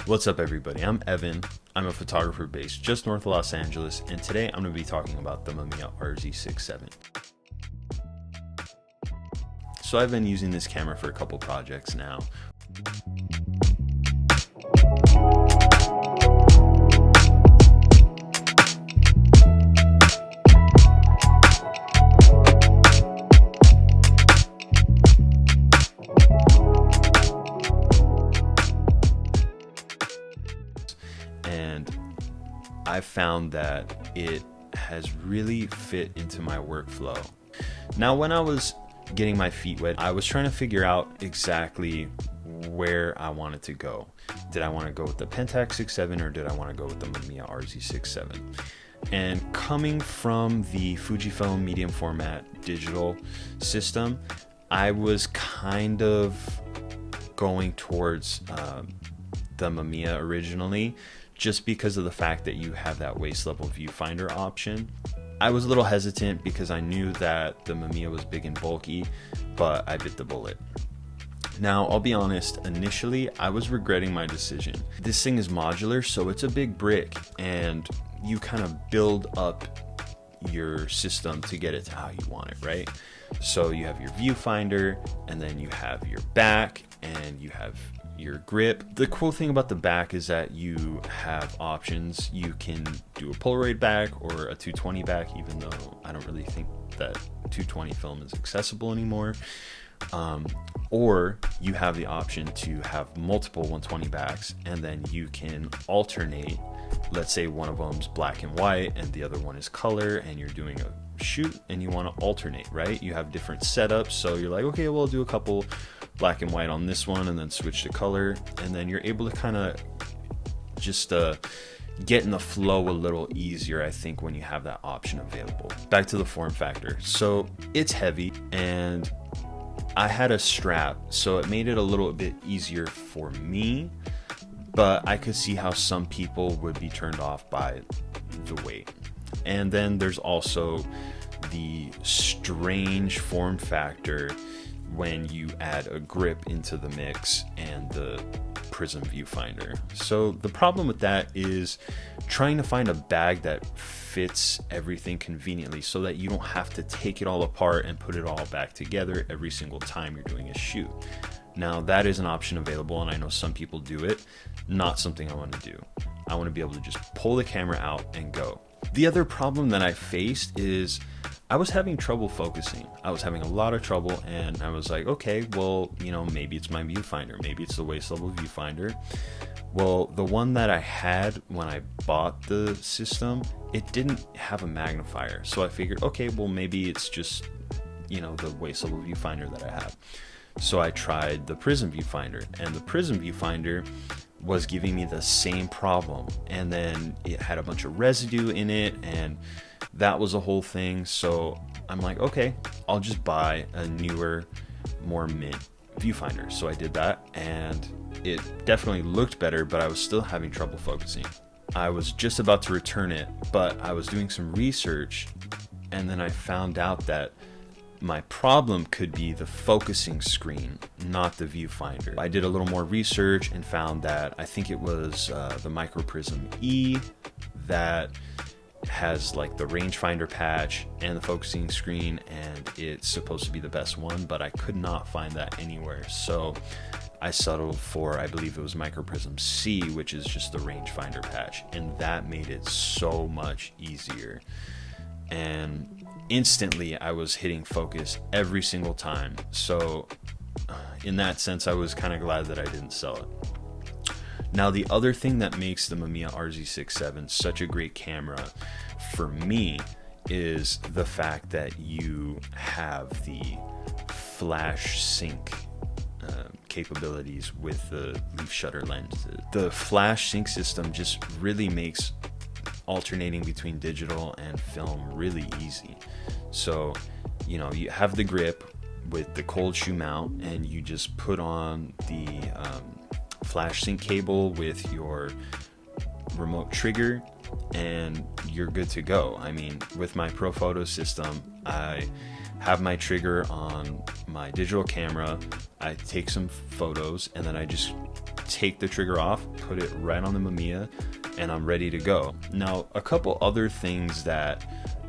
What's up everybody, I'm Evan. I'm a photographer based just north of Los Angeles, and today I'm going to be talking about the Mamiya Rz67. So I've been using this camera for a couple projects now. And I found that it has really fit into my workflow. Now, when I was getting my feet wet, I was trying to figure out exactly where I wanted to go. Did I want to go with the Pentax 6.7 or did I want to go with the Mamiya Rz67? And coming from the Fujifilm medium format digital system, I was kind of going towards the Mamiya originally, just because of the fact that you have that waist level viewfinder option. I was a little hesitant because I knew that the Mamiya was big and bulky, but I bit the bullet. Now, I'll be honest, initially I was regretting my decision. This thing is modular, so it's a big brick, and you kind of build up your system to get it to how you want it, right? So you have your viewfinder, and then you have your back, and you have your grip. The cool thing about the back is that you have options. You can do a Polaroid back or a 220 back, even though I don't really think that 220 film is accessible anymore. Or you have the option to have multiple 120 backs, and then you can alternate. Let's say one of them's black and white and the other one is color, and you're doing a shoot and you want to alternate, right? You have different setups, so you're like, okay, well, I'll do a couple black and white on this one and then switch to color, and then you're able to kind of just get in the flow a little easier, I think, when you have that option available. Back to the form factor. So it's heavy, and I had a strap, so it made it a little bit easier for me, but I could see how some people would be turned off by the weight. And then there's also the strange form factor when you add a grip into the mix and the prism viewfinder. So the problem with that is trying to find a bag that fits everything conveniently so that you don't have to take it all apart and put it all back together every single time you're doing a shoot. Now, that is an option available, and I know some people do it. Not something I want to do. I want to be able to just pull the camera out and go. The other problem that I faced is I was having trouble focusing. I was having a lot of trouble, and I was like, okay, well, maybe it's my viewfinder. Maybe it's the waist level viewfinder. Well, the one that I had when I bought the system, it didn't have a magnifier. So I figured, okay, well, maybe it's just, the waist level viewfinder that I have. So I tried the prism viewfinder, and the prism viewfinder was giving me the same problem. And then it had a bunch of residue in it, and that was a whole thing. So I'm like, okay, I'll just buy a newer, more mint viewfinder. So I did that, and it definitely looked better, but I was still having trouble focusing. I was just about to return it, but I was doing some research, and then I found out that my problem could be the focusing screen, not the viewfinder. I did a little more research and found that I think it was the Micro Prism E that has like the rangefinder patch and the focusing screen, and it's supposed to be the best one, but I could not find that anywhere. So I settled for, I believe it was Micro Prism C, which is just the rangefinder patch, and that made it so much easier. And instantly I was hitting focus every single time. So in that sense, I was kind of glad that I didn't sell it. Now, the other thing that makes the Mamiya Rz67 such a great camera for me is the fact that you have the flash sync capabilities with the leaf shutter lens. The flash sync system just really makes alternating between digital and film really easy. So, you have the grip with the cold shoe mount, and you just put on the flash sync cable with your remote trigger, and you're good to go. I mean, with my Pro Photo system, I have my trigger on my digital camera, I take some photos, and then I just take the trigger off, put it right on the Mamiya, and I'm ready to go. Now, a couple other things that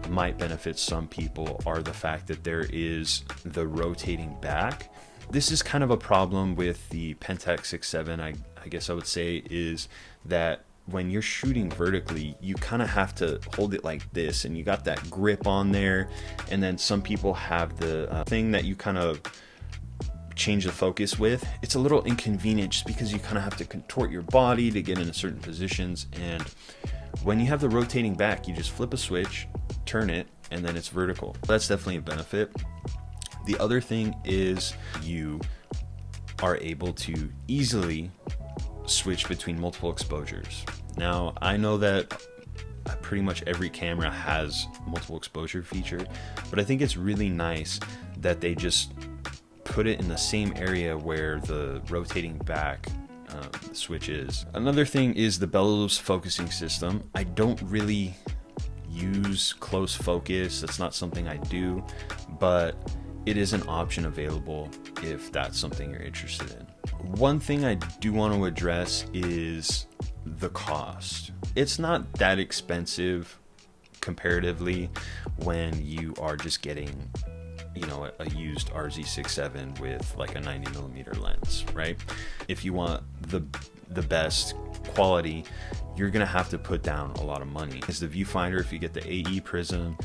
might benefit some people are the fact that there is the rotating back. This is kind of a problem with the Pentax 67, I guess I would say, is that when you're shooting vertically, you kind of have to hold it like this, and you got that grip on there. And then some people have the thing that you kind of change the focus with. It's a little inconvenient just because you kind of have to contort your body to get into certain positions. And when you have the rotating back, you just flip a switch, turn it, and then it's vertical. That's definitely a benefit. The other thing is you are able to easily switch between multiple exposures. Now, I know that pretty much every camera has multiple exposure feature, but I think it's really nice that they just put it in the same area where the rotating back switch is. Another thing is the bellows focusing system. I don't really use close focus. That's not something I do, but it is an option available if that's something you're interested in. One thing I do want to address is the cost. It's not that expensive comparatively when you are just getting, you know, a used Rz67 with like a 90mm lens, right? If you want the best quality, you're gonna have to put down a lot of money. It's the viewfinder. If you get the AE prism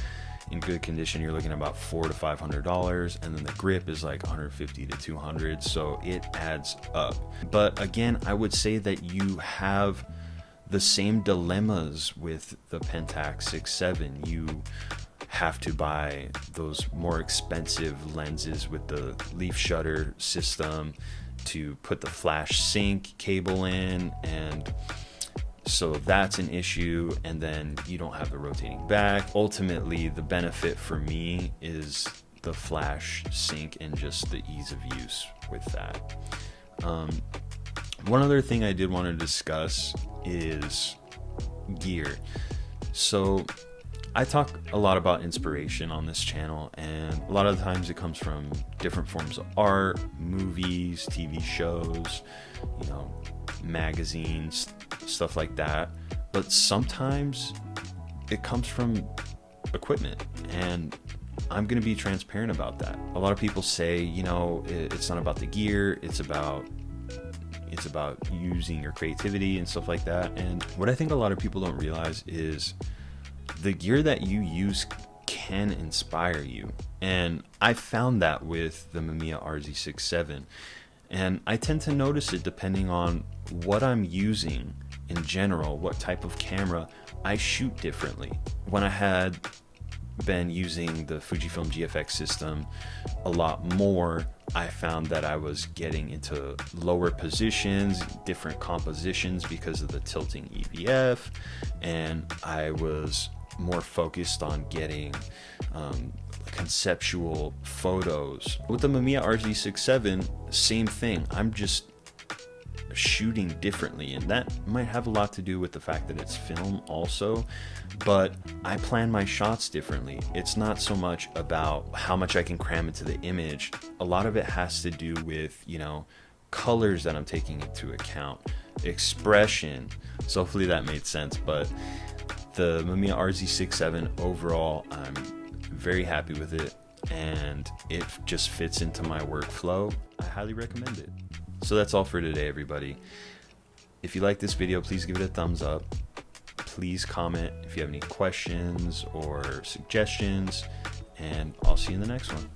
in good condition, you're looking at about $400 to $500, and then the grip is like $150 to $200, so it adds up. But again, I would say that you have the same dilemmas with the Pentax 67. You have to buy those more expensive lenses with the leaf shutter system to put the flash sync cable in, and so that's an issue. And then you don't have the rotating back. Ultimately, the benefit for me is the flash sync and just the ease of use with that. One other thing I did want to discuss is gear. So I talk a lot about inspiration on this channel, and a lot of the times it comes from different forms of art, movies, TV shows, you know, magazines, stuff like that. But sometimes it comes from equipment, and I'm going to be transparent about that. A lot of people say, you know, it's not about the gear, it's about using your creativity and stuff like that. And what I think a lot of people don't realize is the gear that you use can inspire you. And I found that with the Mamiya Rz67. And I tend to notice it depending on what I'm using in general, what type of camera. I shoot differently. When I had been using the Fujifilm GFX system a lot more, I found that I was getting into lower positions, different compositions because of the tilting EVF, and I was more focused on getting conceptual photos. With the Mamiya Rz67, same thing. I'm just shooting differently, and that might have a lot to do with the fact that it's film also, but I plan my shots differently. It's not so much about how much I can cram into the image. A lot of it has to do with, you know, colors that I'm taking into account, expression. So hopefully that made sense. But the Mamiya Rz67 overall, I'm very happy with it, and it just fits into my workflow. I highly recommend it. So that's all for today, everybody. If you like this video, please give it a thumbs up. Please comment if you have any questions or suggestions, and I'll see you in the next one.